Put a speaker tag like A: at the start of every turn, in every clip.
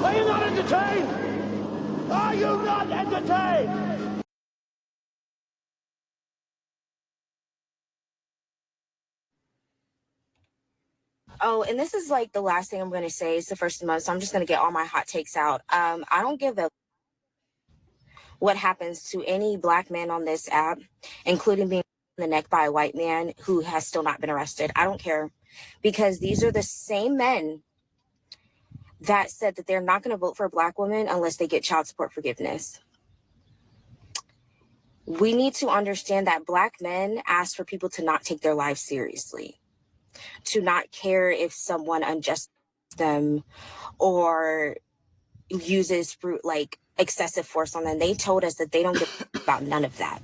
A: Are you not entertained? Are you not entertained?
B: Oh, and this is like the last thing I'm going to say. It's the first of the month, so I'm just going to get all my hot takes out. I don't give a what happens to any black man on this app, including being in the neck by a white man who has still not been arrested. I don't care, because these are the same men that said that they're not going to vote for a black woman unless they get child support forgiveness. We need to understand that black men ask for people to not take their lives seriously, to not care if someone unjust them or uses like excessive force on them. They told us that they don't give about none of that.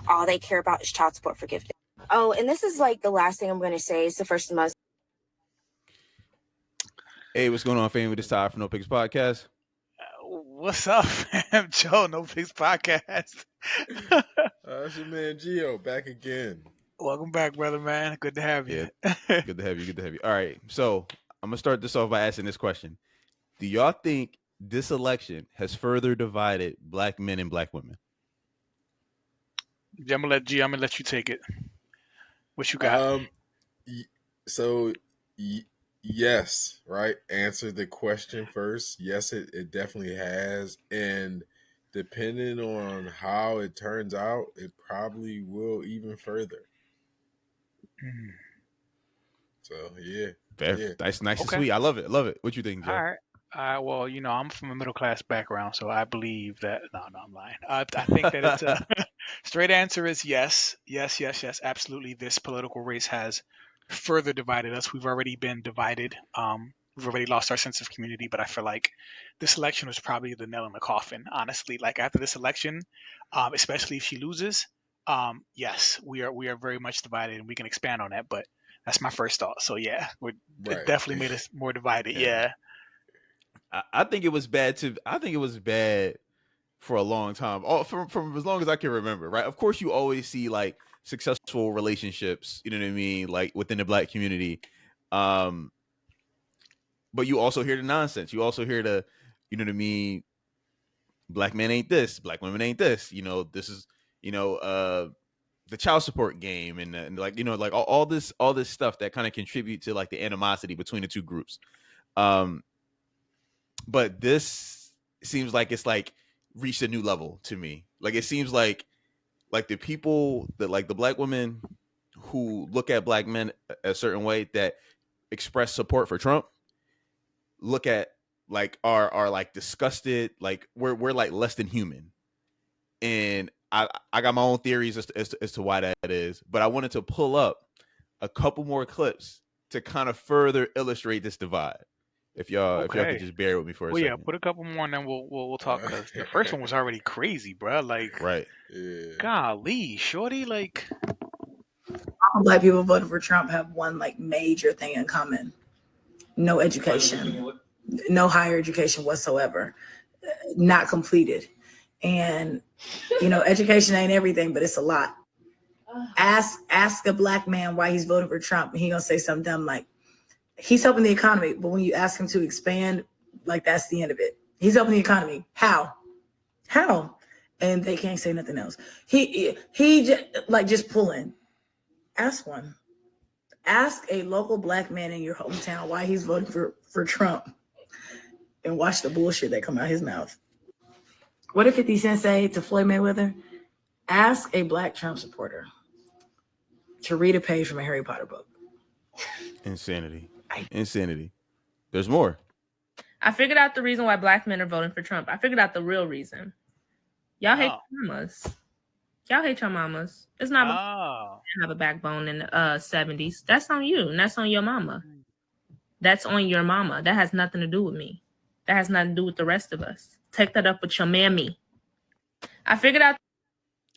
B: All they care about is child support forgiveness. Oh, and this is like the last thing I'm going to say. It's the first of the month.
C: Hey, what's going on, family? This is Todd from No Picks Podcast.
D: What's up, fam? Joe, No Picks Podcast.
E: It's your man Gio back again.
D: Welcome back, brother, man. Good to have you.
C: Yeah, good to have you. Good to have you. All right, so I'm gonna start this off by asking this question: do y'all think this election has further divided black men and black women?
D: I'm gonna let you take it. What you got?
E: Yes, right. Answer the question first. Yes, it definitely has, and depending on how it turns out, it probably will even further. So yeah,
C: Nice
D: okay.
C: and sweet. I love it. What you think, Joe?
D: All right. Well, I'm from a middle class background, so I believe that. No, I'm lying. I think that it's a straight answer is yes, absolutely. This political race has further divided us. We've already been divided. We've already lost our sense of community, but I feel like this election was probably the nail in the coffin. Honestly, like after this election, especially if she loses, yes, we are very much divided, and we can expand on that. But that's my first thought. So yeah, it definitely made us more divided. Yeah.
C: I think it was bad too. I think it was bad for a long time, from as long as I can remember. Right. Of course, you always see like successful relationships. You know what I mean? Like within the black community. But you also hear the nonsense. You also hear the, you know what I mean? Black men ain't this. Black women ain't this. This is, the child support game and like, like all this stuff that kind of contribute to like the animosity between the two groups. But this seems like it's like reached a new level to me. Like it seems like the people that like the black women who look at black men a certain way that express support for Trump look at like are like disgusted, like we're like less than human. And I got my own theories as to why that is, but I wanted to pull up a couple more clips to kind of further illustrate this divide. If y'all could just bear with me for a second.
D: Yeah, put a couple more and then we'll talk, because the first one was already crazy, bro. Like,
C: right.
D: Golly, shorty, like.
F: Black people voting for Trump have one like major thing in common: no education, no higher education whatsoever, not completed. And education ain't everything, but it's a lot. Ask a black man why he's voting for Trump, and he gonna say something dumb like, he's helping the economy, but when you ask him to expand, like that's the end of it. He's helping the economy. How? And they can't say nothing else. He just pulling. Ask one. Ask a local black man in your hometown why he's voting for Trump, and watch the bullshit that come out his mouth. What did 50 Cent say to Floyd Mayweather? Ask a black Trump supporter to read a page from a Harry Potter book.
C: Insanity. There's more.
G: I figured out the reason why black men are voting for Trump. I figured out the real reason. Y'all hate your mamas. It's not have a backbone in the 70s. That's on you, and that's on your mama. That's on your mama. That has nothing to do with me. That has nothing to do with the rest of us. Take that up with your mammy. I figured out.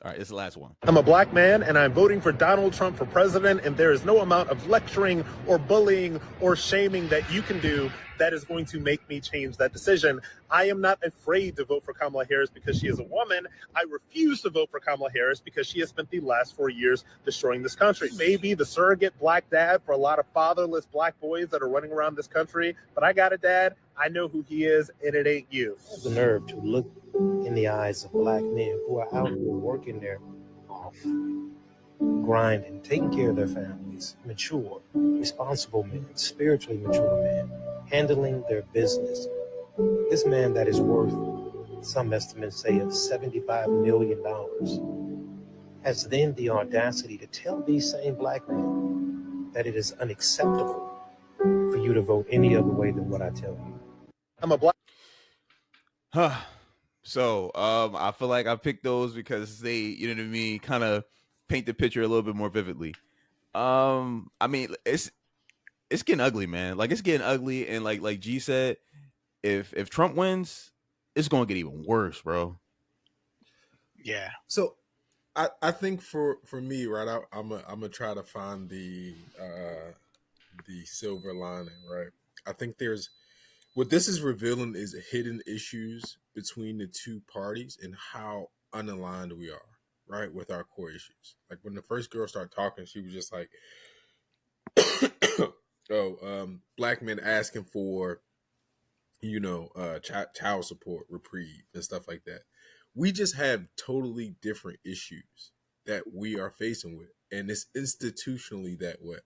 C: All right, this is the last one.
H: I'm a black man, and I'm voting for Donald Trump for president, and there is no amount of lecturing or bullying or shaming that you can do that is going to make me change that decision. I am not afraid to vote for Kamala Harris because she is a woman. I refuse to vote for Kamala Harris because she has spent the last 4 years destroying this country. Maybe the surrogate black dad for a lot of fatherless black boys that are running around this country, but I got a dad. I know who he is, and it ain't you.
I: The nerve to look in the eyes of black men who are out here working their off, grinding, taking care of their families, mature, responsible men, spiritually mature men, handling their business. This man that is worth, some estimates say, of $75 million has then the audacity to tell these same black men that it is unacceptable for you to vote any other way than what I tell you.
H: I'm a black.
C: So I feel like I picked those because they, you know what I mean, kind of paint the picture a little bit more vividly. I mean, it's getting ugly, man. Like, it's getting ugly, and like G said, if Trump wins, it's gonna get even worse, bro.
D: Yeah.
E: So I think for me, right, I'm gonna try to find the silver lining, right? I think there's what this is revealing is hidden issues between the two parties and how unaligned we are, right, with our core issues. Like when the first girl started talking, she was just like, black men asking for, child support, reprieve, and stuff like that. We just have totally different issues that we are facing with, and it's institutionally that way.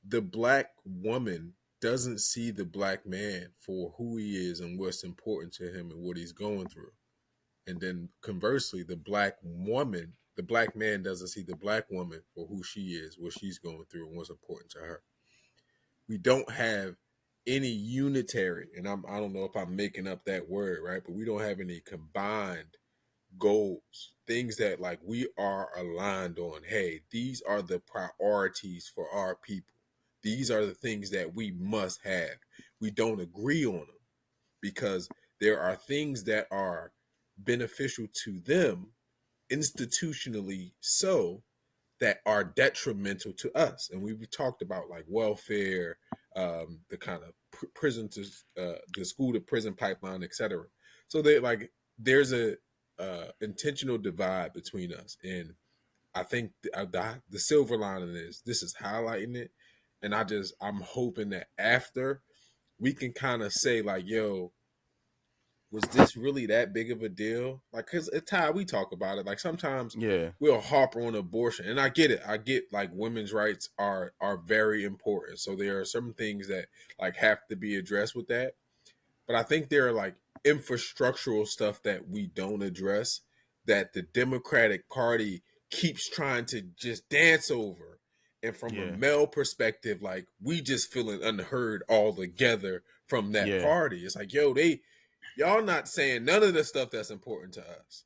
E: The black woman doesn't see the black man for who he is and what's important to him and what he's going through. And then conversely, the black man doesn't see the black woman for who she is, what she's going through, and what's important to her. We don't have any unitary, and I don't know if I'm making up that word, right? But we don't have any combined goals, things that like we are aligned on. Hey, these are the priorities for our people. These are the things that we must have. We don't agree on them because there are things that are beneficial to them institutionally so that are detrimental to us. And we talked about like welfare, the kind of prison to the school to prison pipeline, etc. So there's a intentional divide between us, and I think the silver lining is this is highlighting it. And I'm hoping that after we can kind of say like, yo, was this really that big of a deal? Like, cause at time we talk about it. Like sometimes we'll harp on abortion, and I get it. I get like women's rights are very important. So there are some things that like have to be addressed with that. But I think there are like infrastructural stuff that we don't address that the Democratic Party keeps trying to just dance over. And from a male perspective, like we just feeling unheard altogether from that party. It's like, yo, y'all not saying none of the stuff that's important to us.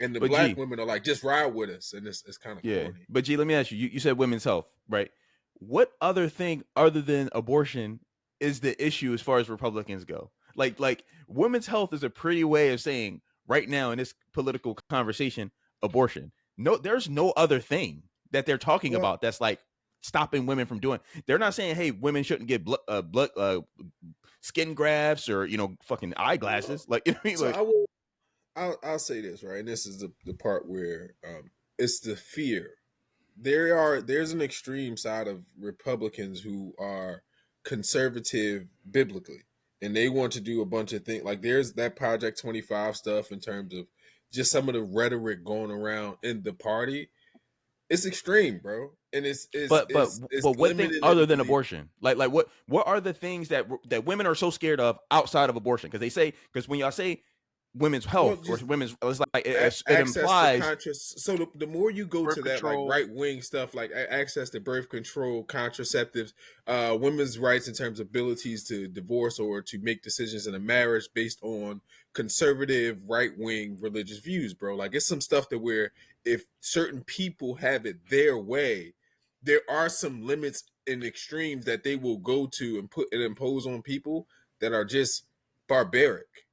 E: And the black women are like, just ride with us. And it's kind of corny.
C: But G, let me ask you, you said women's health, right? What other thing other than abortion is the issue as far as Republicans go? Like women's health is a pretty way of saying right now in this political conversation, abortion. No, there's no other thing that they're talking about that's like stopping women from doing. They're not saying, hey, women shouldn't get blood skin grafts or fucking eyeglasses. Like, you know what I mean?
E: So I'll say this, right? And this is the part where it's the fear. There's an extreme side of Republicans who are conservative biblically, and they want to do a bunch of things. Like there's that Project 25 stuff in terms of just some of the rhetoric going around in the party. It's extreme, bro, and it's
C: but what thing other than abortion? Like what are the things that women are so scared of outside of abortion? Because when y'all say women's health or women's, it's like it implies.
E: So the more you go to that like right wing stuff, like access to birth control, contraceptives, women's rights in terms of abilities to divorce or to make decisions in a marriage based on conservative right wing religious views, bro. Like it's some stuff that where if certain people have it their way, there are some limits and extremes that they will go to and put and impose on people that are just barbaric.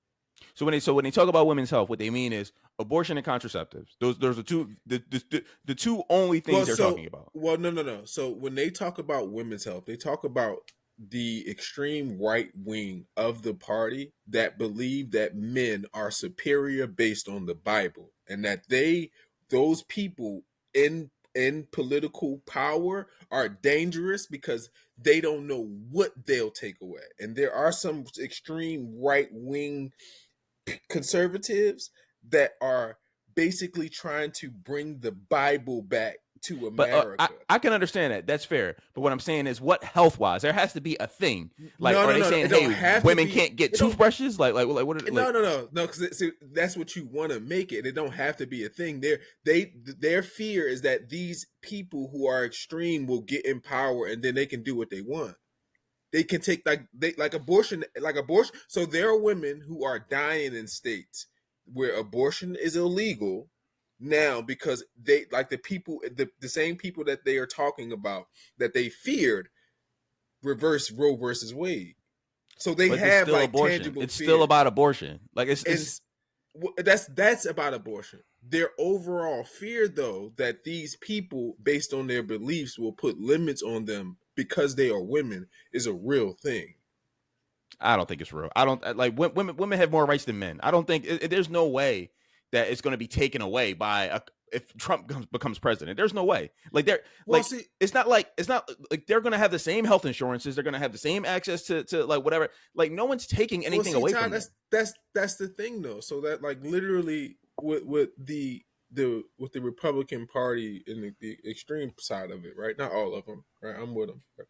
C: So when they talk about women's health, what they mean is abortion and contraceptives. Those are the two only things they're talking about.
E: Well, no. So when they talk about women's health, they talk about the extreme right wing of the party that believe that men are superior based on the Bible, and that those people in in political power are dangerous because they don't know what they'll take away. And there are some extreme right-wing conservatives that are basically trying to bring the Bible back to America.
C: But I can understand that. That's fair. But what I'm saying is, what health-wise, there has to be a thing. Like, are they saying, hey, women can't get toothbrushes? Like what?
E: No. Because that's what you want to make it. It don't have to be a thing. Their fear is that these people who are extreme will get in power, and then they can do what they want. They can take like abortion. So there are women who are dying in states where abortion is illegal now because they like the same people that they are talking about that they feared reverse Roe versus Wade. So they have like
C: abortion.
E: tangible.
C: It's still about abortion. Like
E: that's about abortion. Their overall fear, though, that these people, based on their beliefs, will put limits on them because they are women, is a real thing.
C: I don't think it's real. I don't like women have more rights than men. I don't think there's no way that it's going to be taken away by if Trump becomes president. There's no way. Like it's not like they're going to have the same health insurances. They're going to have the same access to like whatever. Like no one's taking anything away from them.
E: That's the thing though. So that like literally with the Republican Party and the extreme side of it, right? Not all of them, right? I'm with them. Right?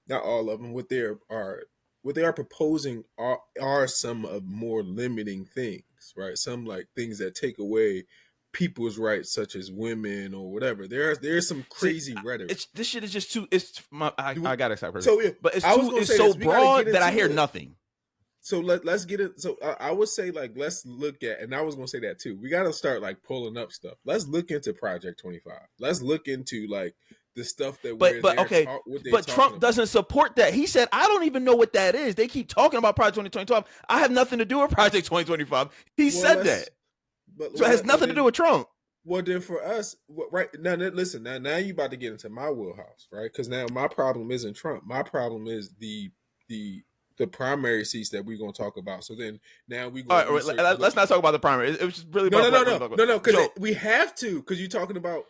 E: Not all of them. What they are proposing are some of more limiting things, right? Some like things that take away people's rights, such as women or whatever. There's some crazy rhetoric.
C: This shit is just too. I gotta stop.
E: So yeah,
C: but it's so broad that I hear nothing.
E: So let's get it. So I would say like let's look at, and I was gonna say that too. We got to start like pulling up stuff. Let's look into Project 25. Let's look into like the stuff that.
C: But Trump doesn't support that. He said, "I don't even know what that is." They keep talking about Project 2025. I have nothing to do with Project 2025. He said that. So it has nothing to do with Trump.
E: Well, then for us, right now, listen. Now you about to get into my wheelhouse, right? Because now my problem isn't Trump. My problem is the primary seats that we're going to talk about. So then now we go.
C: All right, let's not talk about the primary. It was just really
E: no. Because we have to. Because you're talking about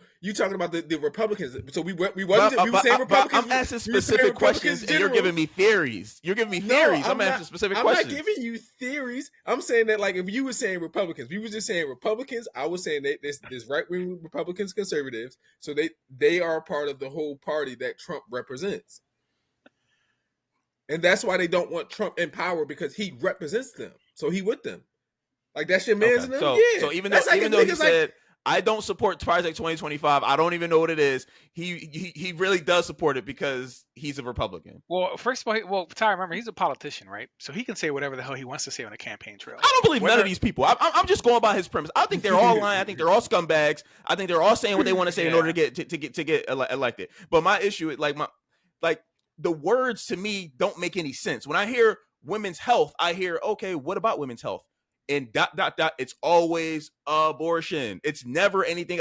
E: the Republicans. So we were saying Republicans.
C: I'm asking specific questions, and you're giving me theories. I'm asking specific questions.
E: I'm not giving you theories. I'm saying that like if you were saying Republicans, we were just saying Republicans. I was saying that there's right wing Republicans, conservatives. So they are part of the whole party that Trump represents. And that's why they don't want Trump in power, because he represents them. So he with them. Like that's your man's in them.
C: So even though he said, I don't support Project 2025, I don't even know what it is, he really does support it because he's a Republican.
D: Well, first of all, Ty, remember, he's a politician, right? So he can say whatever the hell he wants to say on a campaign trail.
C: I don't believe none of these people. I'm just going by his premise. I think they're all lying. I think they're all scumbags. I think they're all saying what they want to say in order to get elected. But my issue is the words to me don't make any sense. When I hear women's health, I hear, okay, what about women's health? And ... it's always abortion. It's never anything.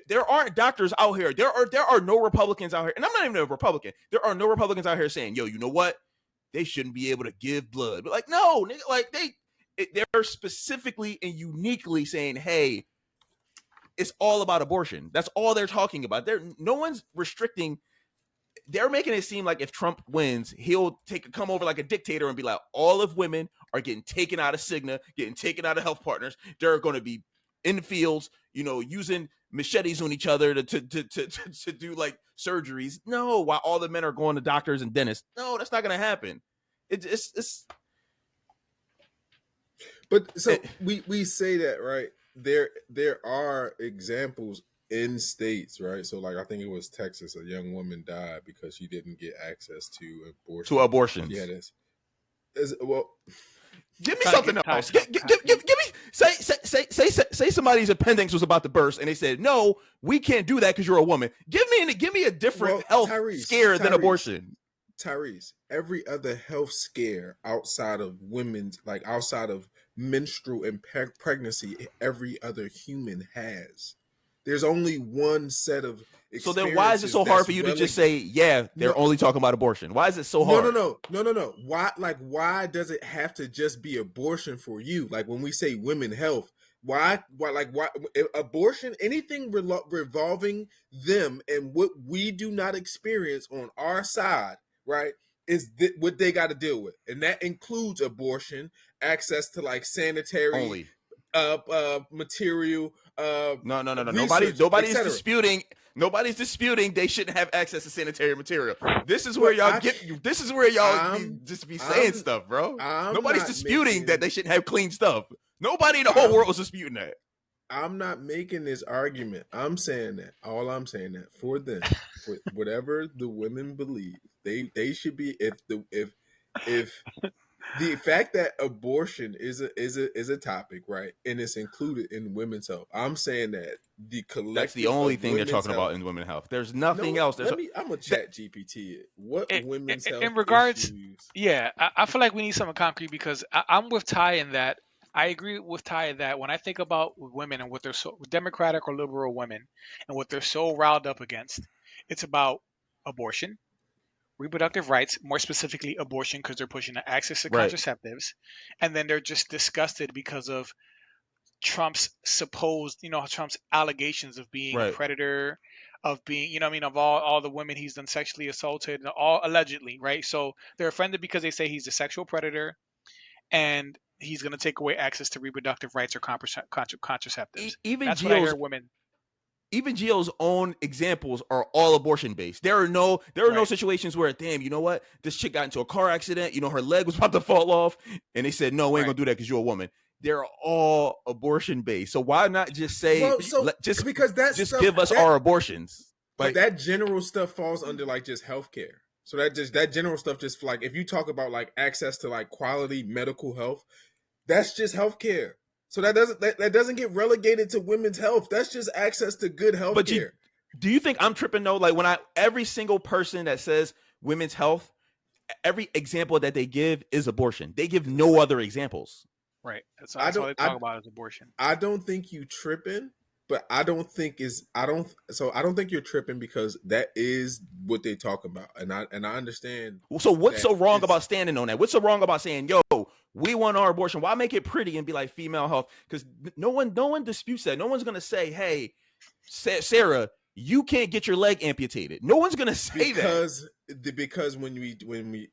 C: There aren't doctors out here. There are no Republicans out here. And I'm not even a Republican. There are no Republicans out here saying, yo, you know what? They shouldn't be able to give blood. But like, no, like they're specifically and uniquely saying, hey, it's all about abortion. That's all they're talking about. No one's restricting. They're making it seem like if Trump wins, he'll come over like a dictator and be like, all of women are getting taken out of Cigna, getting taken out of health partners. They're going to be in the fields, using machetes on each other to do like surgeries. No, while all the men are going to doctors and dentists. No, that's not going to happen. It's.
E: But so we say that, right? There are examples in states, right? So like I think it was Texas, a young woman died because she didn't get access to abortion.
C: To abortions.
E: Yeah,
C: give me something else. Give me say somebody's appendix was about to burst and they said, no, we can't do that because you're a woman. Give me a different health scare than abortion.
E: Tyrese, every other health scare outside of outside of menstrual and pregnancy, every other human has. There's only one set of experiences.
C: So then why is it so hard for you to just say, yeah, they're only talking about abortion? Why is it so hard?
E: No. Why does it have to just be abortion for you? Like when we say women health, Why abortion, anything revolving them and what we do not experience on our side, right, is what they got to deal with. And that includes abortion, access to like sanitary
C: Only.
E: Material,
C: No.
E: research,
C: Nobody's
E: etc.
C: disputing. Nobody's disputing they shouldn't have access to sanitary material. This is where y'all This is where y'all just be saying stuff, bro. Nobody's disputing that they shouldn't have clean stuff. Nobody in the whole world was disputing that.
E: I'm not making this argument. I'm saying that. All I'm saying that for them, for whatever the women believe, they should be. If the fact that abortion is a topic, right, and it's included in women's health, I'm saying that the collective.
C: That's the only thing they're talking
E: health,
C: about in women's health. There's nothing else.
E: I'm gonna chat GPT it. What women's health
D: in regards?
E: Issues?
D: Yeah, I feel like we need something concrete because I'm with Ty in that. I agree with Ty that when I think about women and what they're so Democratic or liberal women and what they're so riled up against, it's about abortion, reproductive rights, more specifically abortion, because they're pushing the access to contraceptives, and then they're just disgusted because of Trump's supposed, Trump's allegations of being a predator, of being, of all the women he's done sexually assaulted, all allegedly, right? So they're offended because they say he's a sexual predator, and he's going to take away access to reproductive rights or contraceptives. That's what I hear women.
C: Even Gio's own examples are all abortion based. There are no situations where, damn, you know what? This chick got into a car accident. Her leg was about to fall off, and they said, no, we ain't gonna do that because you're a woman. They're all abortion based. So why not just say,
E: because that's
C: just give us our abortions?
E: Like that general stuff falls under like just healthcare. So that general stuff just like if you talk about like access to like quality medical health, that's just healthcare. So that doesn't get relegated to women's health. That's just access to good health care.
C: Do you think I'm tripping though? Like every single person that says women's health, every example that they give is abortion. They give no other examples.
D: Right. That's all they talk about is abortion.
E: I don't think you tripping, but I don't think you're tripping because that is what they talk about. And I understand.
C: So what's so wrong about standing on that? What's so wrong about saying, yo, we want our abortion? Why make it pretty and be like female health? Because no one disputes that. No one's gonna say, hey, Sarah, you can't get your leg amputated. No one's gonna say that.
E: Because when we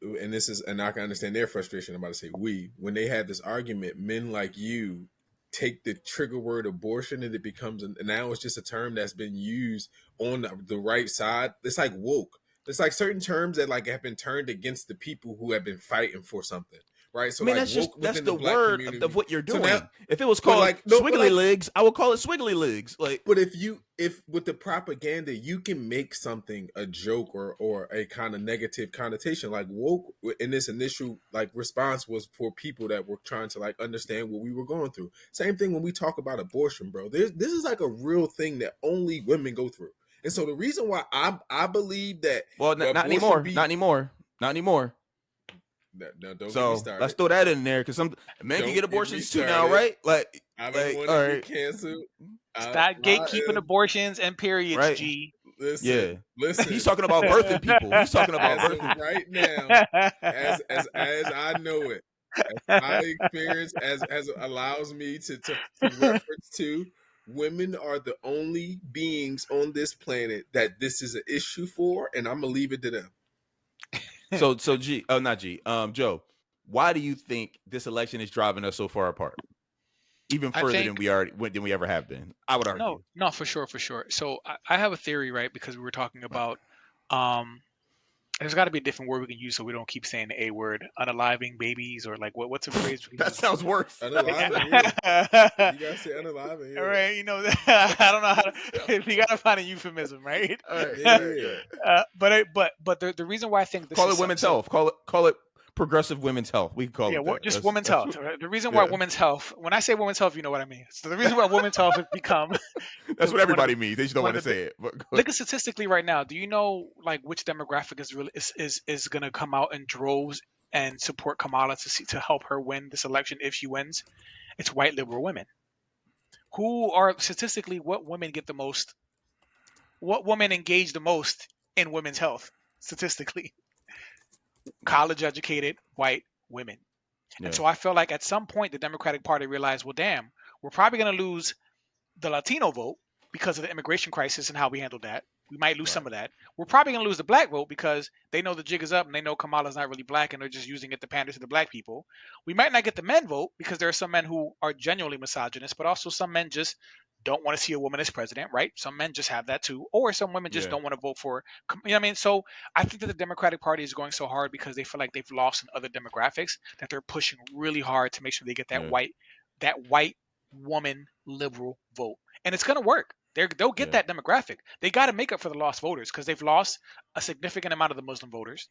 E: and I can understand their frustration. I'm about to say when they had this argument, men like you take the trigger word abortion and it becomes now it's just a term that's been used on the right side. It's like woke. It's like certain terms that like have been turned against the people who have been fighting for something. Right, so
C: I mean,
E: like
C: that's the word of what you're doing.
E: So now,
C: if it was called swiggly legs, I would call it swiggly legs. Like,
E: but if with the propaganda, you can make something a joke or a kind of negative connotation. Like woke in this initial like response was for people that were trying to like understand what we were going through. Same thing when we talk about abortion, bro. This is like a real thing that only women go through. And so the reason why I believe that
C: not anymore.
E: No, don't
C: so
E: get me started.
C: Let's throw that in there because some men can get abortions too now, right? Like
E: I don't want to get canceled.
D: Stop gatekeeping abortions and periods,
C: right.
D: G.
E: Listen.
C: He's talking about birthing people. He's talking about birthing
E: right now. As I know it, as my experience as allows me to reference to. Women are the only beings on this planet that this is an issue for, and I'm gonna leave it to them.
C: So Joe, why do you think this election is driving us so far apart, even further than we ever have been? I would argue.
D: No, for sure. So I have a theory, right? Because we were talking about there's got to be a different word we can use so we don't keep saying the A word, unaliving babies, or like what's a phrase?
C: That sounds worse.
E: Unaliving. Yeah. You gotta say unaliving. Yeah.
D: All right, I don't know how to. You gotta find a euphemism, right?
E: All right. Yeah.
D: But the reason why I think this
C: call it women's health. Call it progressive women's health. We can call it that.
D: Just women's health. Right? The reason why women's health, when I say women's health, you know what I mean. So the reason why women's health has become
C: that's what everybody means. They just don't want to say it.
D: Look at statistically right now. Do you know like which demographic is going to come out in droves and support Kamala to help her win this election if she wins? It's white liberal women. Who are statistically what women get the most? What women engage the most in women's health statistically? College educated white women. Yeah. And so I feel like at some point the Democratic Party realized, well, damn, We're probably going to lose the Latino vote because of the immigration crisis and how we handled that. We might lose some of that. We're probably going to lose the black vote because they know the jig is up and they know Kamala's not really black and they're just using it to pander to the black people. We might not get the men vote because there are some men who are genuinely misogynist, but also some men just don't want to see a woman as president, right? Some men just have that too. Or some women just don't want to vote for, you know what I mean? So I think that the Democratic Party is going so hard because they feel like they've lost in other demographics that they're pushing really hard to make sure they get that white woman liberal vote. And it's going to work. They'll get that demographic. They got to make up for the lost voters because they've lost a significant amount of the Muslim voters.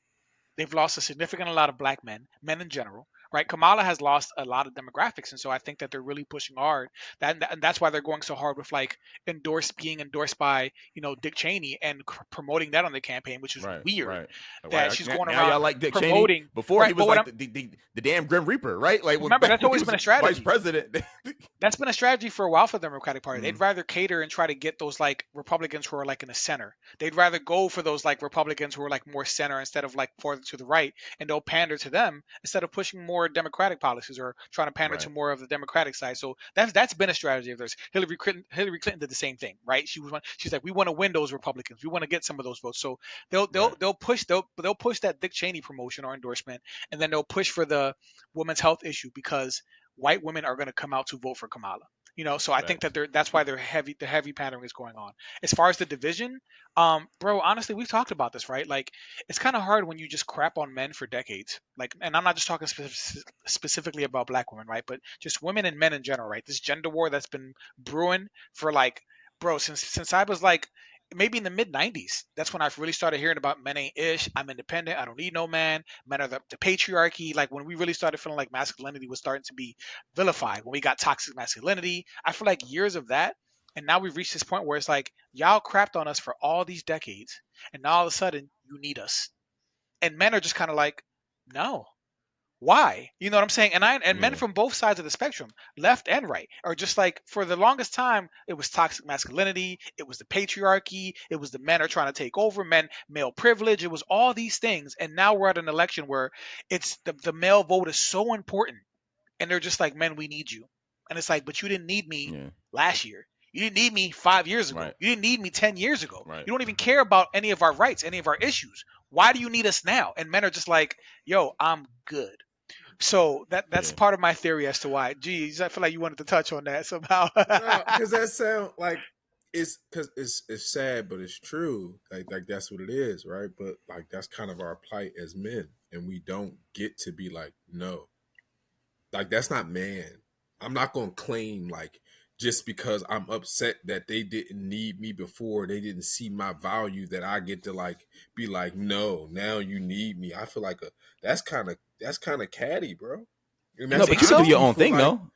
D: They've lost a significant amount of black men in general, right? Kamala has lost a lot of demographics, and so I think that they're really pushing hard. And that's why they're going so hard with like being endorsed by Dick Cheney and promoting that on the campaign, which is weird. That she's going around
C: y'all like Dick
D: promoting.
C: Cheney. Before he was like the damn Grim Reaper, right? Like
D: remember, that's always been a strategy.
C: Vice president.
D: That's been a strategy for a while for the Democratic Party. They'd rather cater and try to get those like Republicans who are like in the center. They'd rather go for those like Republicans who are like more center instead of like further to the right, and they'll pander to them instead of pushing more Democratic policies or trying to pander to more of the Democratic side. So that's been a strategy of theirs. Hillary Clinton did the same thing, right? She's like, we want to win those Republicans. We want to get some of those votes. So they'll push that Dick Cheney promotion or endorsement, and then they'll push for the women's health issue because white women are going to come out to vote for Kamala. So I think that that's why the heavy pandering is going on. As far as the division, bro, honestly, we've talked about this, right? Like, it's kind of hard when you just crap on men for decades. Like, and I'm not just talking specifically about black women, right? But just women and men in general, right? This gender war that's been brewing for like, bro, since I was like, maybe in the mid 90s, that's when I really started hearing about men ain't ish. I'm independent. I don't need no man. Men are the patriarchy. Like when we really started feeling like masculinity was starting to be vilified, when we got toxic masculinity, I feel like years of that. And now we've reached this point where it's like, y'all crapped on us for all these decades. And now all of a sudden you need us. And men are just kind of like, no. Why? You know what I'm saying? And men from both sides of the spectrum, left and right, are just like, for the longest time, it was toxic masculinity, it was the patriarchy, it was the men are trying to take over, male privilege, it was all these things. And now we're at an election where it's the male vote is so important. And they're just like, men, we need you. And it's like, but you didn't need me last year. You didn't need me 5 years ago. You didn't need me 10 years ago. You don't even care about any of our rights, any of our issues. Why do you need us now? And men are just like, yo, I'm good. So that's part of my theory as to why. Geez, I feel like you wanted to touch on that somehow.
E: No, because that sound like it's sad, but it's true. Like that's what it is, right? But like that's kind of our plight as men, and we don't get to be like, no, like that's not man. I'm not gonna claim like just because I'm upset that they didn't need me before, they didn't see my value, that I get to like be like, no, now you need me. I feel like that's kind of catty, bro.
C: No, but you can do your own thing, though.